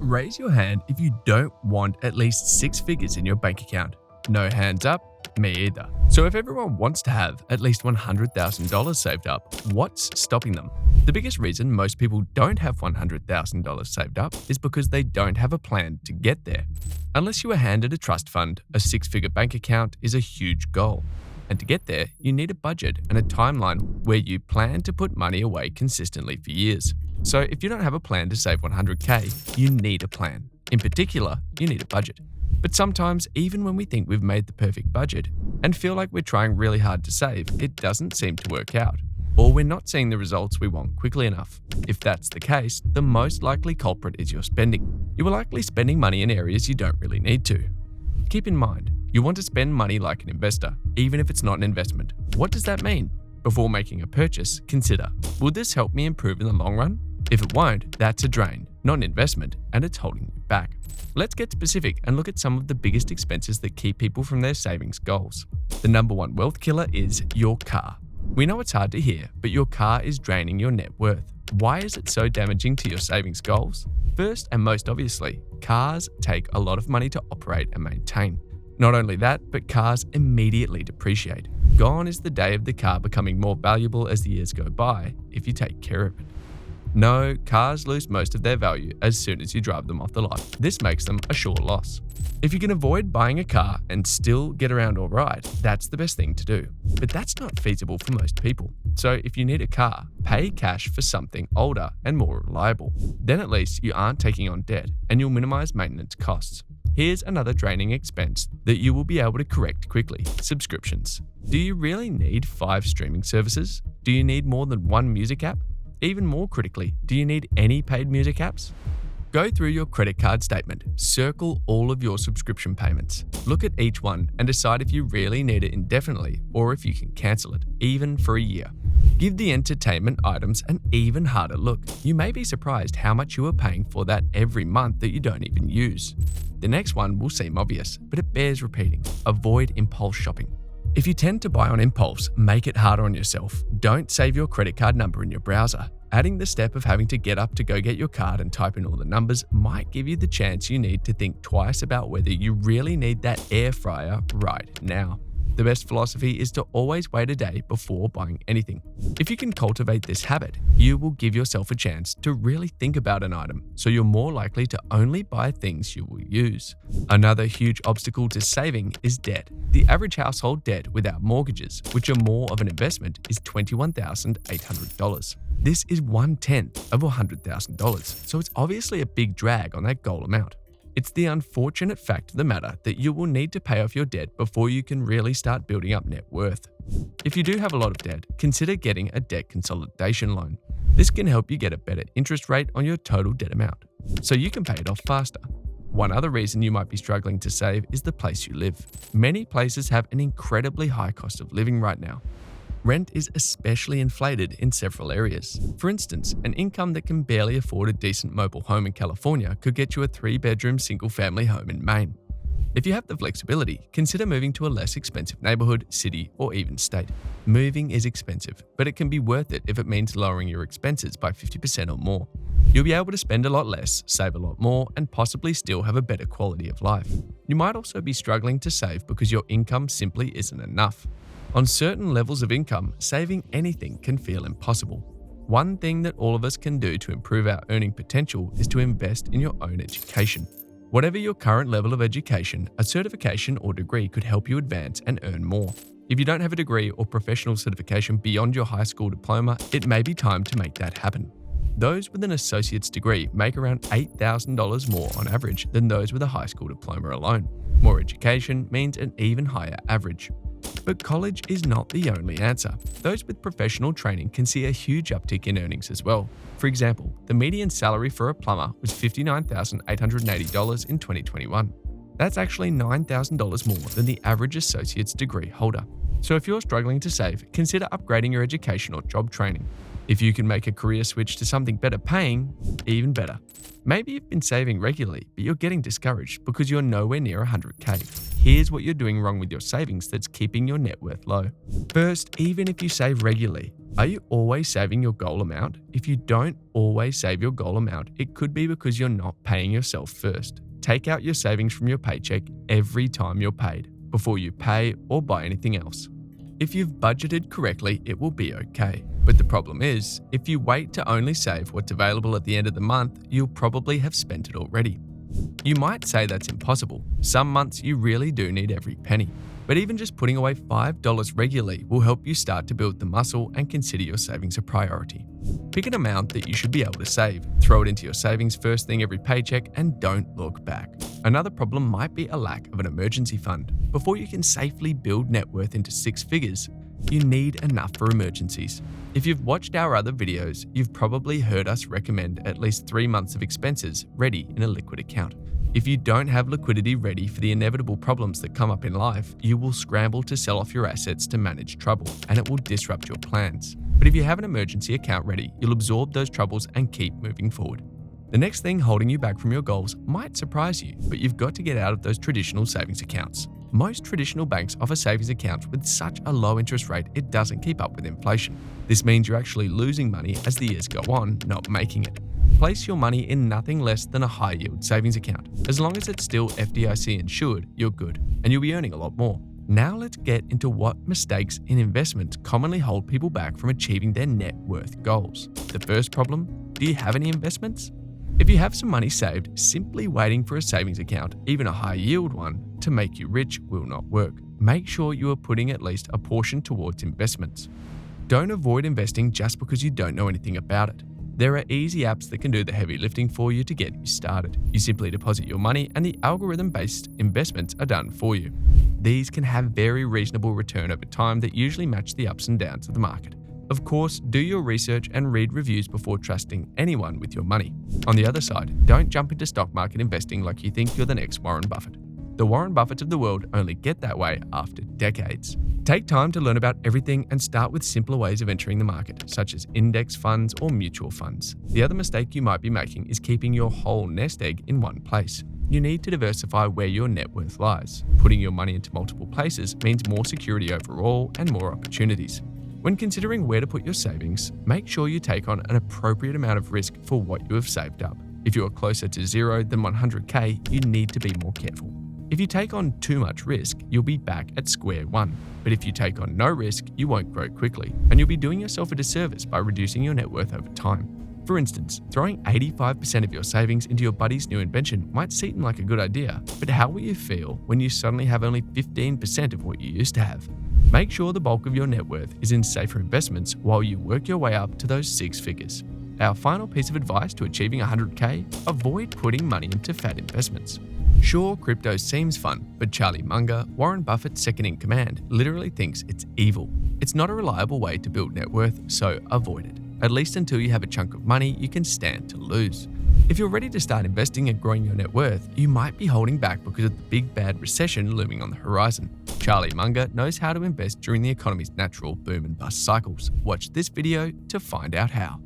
Raise your hand if you don't want at least six figures in your bank account. No hands up, me either. So if everyone wants to have at least $100,000 saved up, what's stopping them? The biggest reason most people don't have $100,000 saved up is because they don't have a plan to get there. Unless you are handed a trust fund, a six-figure bank account is a huge goal. And to get there, you need a budget and a timeline where you plan to put money away consistently for years. So if you don't have a plan to save 100K, you need a plan. In particular, you need a budget. But sometimes, even when we think we've made the perfect budget and feel like we're trying really hard to save, it doesn't seem to work out. Or we're not seeing the results we want quickly enough. If that's the case, the most likely culprit is your spending. You are likely spending money in areas you don't really need to. Keep in mind, you want to spend money like an investor, even if it's not an investment. What does that mean? Before making a purchase, consider, will this help me improve in the long run? If it won't, that's a drain, not an investment, and it's holding you back. Let's get specific and look at some of the biggest expenses that keep people from their savings goals. The number one wealth killer is your car. We know it's hard to hear, but your car is draining your net worth. Why is it so damaging to your savings goals? First and most obviously, cars take a lot of money to operate and maintain. Not only that, but cars immediately depreciate. Gone is the day of the car becoming more valuable as the years go by if you take care of it. No, cars lose most of their value as soon as you drive them off the lot. This makes them a sure loss. If you can avoid buying a car and still get around all right, that's the best thing to do. But that's not feasible for most people. So if you need a car, pay cash for something older and more reliable. Then at least you aren't taking on debt and you'll minimize maintenance costs. Here's another draining expense that you will be able to correct quickly: subscriptions. Do you really need 5 streaming services? Do you need more than one music app? Even more critically, do you need any paid music apps? Go through your credit card statement, circle all of your subscription payments. Look at each one and decide if you really need it indefinitely or if you can cancel it, even for a year. Give the entertainment items an even harder look. You may be surprised how much you are paying for that every month that you don't even use. The next one will seem obvious, but it bears repeating. Avoid impulse shopping. If you tend to buy on impulse, make it harder on yourself. Don't save your credit card number in your browser. Adding the step of having to get up to go get your card and type in all the numbers might give you the chance you need to think twice about whether you really need that air fryer right now. The best philosophy is to always wait a day before buying anything. If you can cultivate this habit, you will give yourself a chance to really think about an item, so you're more likely to only buy things you will use. Another huge obstacle to saving is debt. The average household debt without mortgages, which are more of an investment, is $21,800. This is 1/10 of $100,000, so it's obviously a big drag on that goal amount. It's the unfortunate fact of the matter that you will need to pay off your debt before you can really start building up net worth. If you do have a lot of debt, consider getting a debt consolidation loan. This can help you get a better interest rate on your total debt amount, so you can pay it off faster. One other reason you might be struggling to save is the place you live. Many places have an incredibly high cost of living right now. Rent is especially inflated in several areas. For instance, an income that can barely afford a decent mobile home in California could get you a 3-bedroom single-family home in Maine. If you have the flexibility, consider moving to a less expensive neighborhood, city, or even state. Moving is expensive, but it can be worth it if it means lowering your expenses by 50% or more. You'll be able to spend a lot less, save a lot more, and possibly still have a better quality of life. You might also be struggling to save because your income simply isn't enough. On certain levels of income, saving anything can feel impossible. One thing that all of us can do to improve our earning potential is to invest in your own education. Whatever your current level of education, a certification or degree could help you advance and earn more. If you don't have a degree or professional certification beyond your high school diploma, it may be time to make that happen. Those with an associate's degree make around $8,000 more on average than those with a high school diploma alone. More education means an even higher average. But college is not the only answer. Those with professional training can see a huge uptick in earnings as well. For example, the median salary for a plumber was $59,880 in 2021. That's actually $9,000 more than the average associate's degree holder. So if you're struggling to save, consider upgrading your education or job training. If you can make a career switch to something better paying, even better. Maybe you've been saving regularly, but you're getting discouraged because you're nowhere near 100K. Here's what you're doing wrong with your savings that's keeping your net worth low. First, even if you save regularly, are you always saving your goal amount? If you don't always save your goal amount, it could be because you're not paying yourself first. Take out your savings from your paycheck every time you're paid, before you pay or buy anything else. If you've budgeted correctly, it will be okay. But the problem is, if you wait to only save what's available at the end of the month, you'll probably have spent it already. You might say that's impossible. Some months you really do need every penny. But even just putting away $5 regularly will help you start to build the muscle and consider your savings a priority. Pick an amount that you should be able to save, throw it into your savings first thing every paycheck, and don't look back. Another problem might be a lack of an emergency fund. Before you can safely build net worth into six figures, you need enough for emergencies. If you've watched our other videos, you've probably heard us recommend at least 3 months of expenses ready in a liquid account. If you don't have liquidity ready for the inevitable problems that come up in life, you will scramble to sell off your assets to manage trouble, and it will disrupt your plans. But if you have an emergency account ready, you'll absorb those troubles and keep moving forward. The next thing holding you back from your goals might surprise you, but you've got to get out of those traditional savings accounts. Most traditional banks offer savings accounts with such a low interest rate it doesn't keep up with inflation. This means you're actually losing money as the years go on, not making it. Place your money in nothing less than a high-yield savings account. As long as it's still FDIC insured, you're good, and you'll be earning a lot more. Now let's get into what mistakes in investments commonly hold people back from achieving their net worth goals. The first problem, do you have any investments? If you have some money saved, simply waiting for a savings account, even a high-yield one, to make you rich will not work. Make sure you are putting at least a portion towards investments. Don't avoid investing just because you don't know anything about it. There are easy apps that can do the heavy lifting for you to get you started. You simply deposit your money and the algorithm-based investments are done for you. These can have very reasonable return over time that usually match the ups and downs of the market. Of course, do your research and read reviews before trusting anyone with your money. On the other side, don't jump into stock market investing like you think you're the next Warren Buffett. The Warren Buffetts of the world only get that way after decades. Take time to learn about everything and start with simpler ways of entering the market, such as index funds or mutual funds. The other mistake you might be making is keeping your whole nest egg in one place. You need to diversify where your net worth lies. Putting your money into multiple places means more security overall and more opportunities. When considering where to put your savings, make sure you take on an appropriate amount of risk for what you have saved up. If you are closer to zero than 100K, you need to be more careful. If you take on too much risk, you'll be back at square one. But if you take on no risk, you won't grow quickly, and you'll be doing yourself a disservice by reducing your net worth over time. For instance, throwing 85% of your savings into your buddy's new invention might seem like a good idea, but how will you feel when you suddenly have only 15% of what you used to have? Make sure the bulk of your net worth is in safer investments while you work your way up to those six figures. Our final piece of advice to achieving 100K, avoid putting money into fat investments. Sure, crypto seems fun, but Charlie Munger, Warren Buffett's second in command, literally thinks it's evil. It's not a reliable way to build net worth, so avoid it. At least until you have a chunk of money you can stand to lose. If you're ready to start investing and growing your net worth, you might be holding back because of the big bad recession looming on the horizon. Charlie Munger knows how to invest during the economy's natural boom and bust cycles. Watch this video to find out how.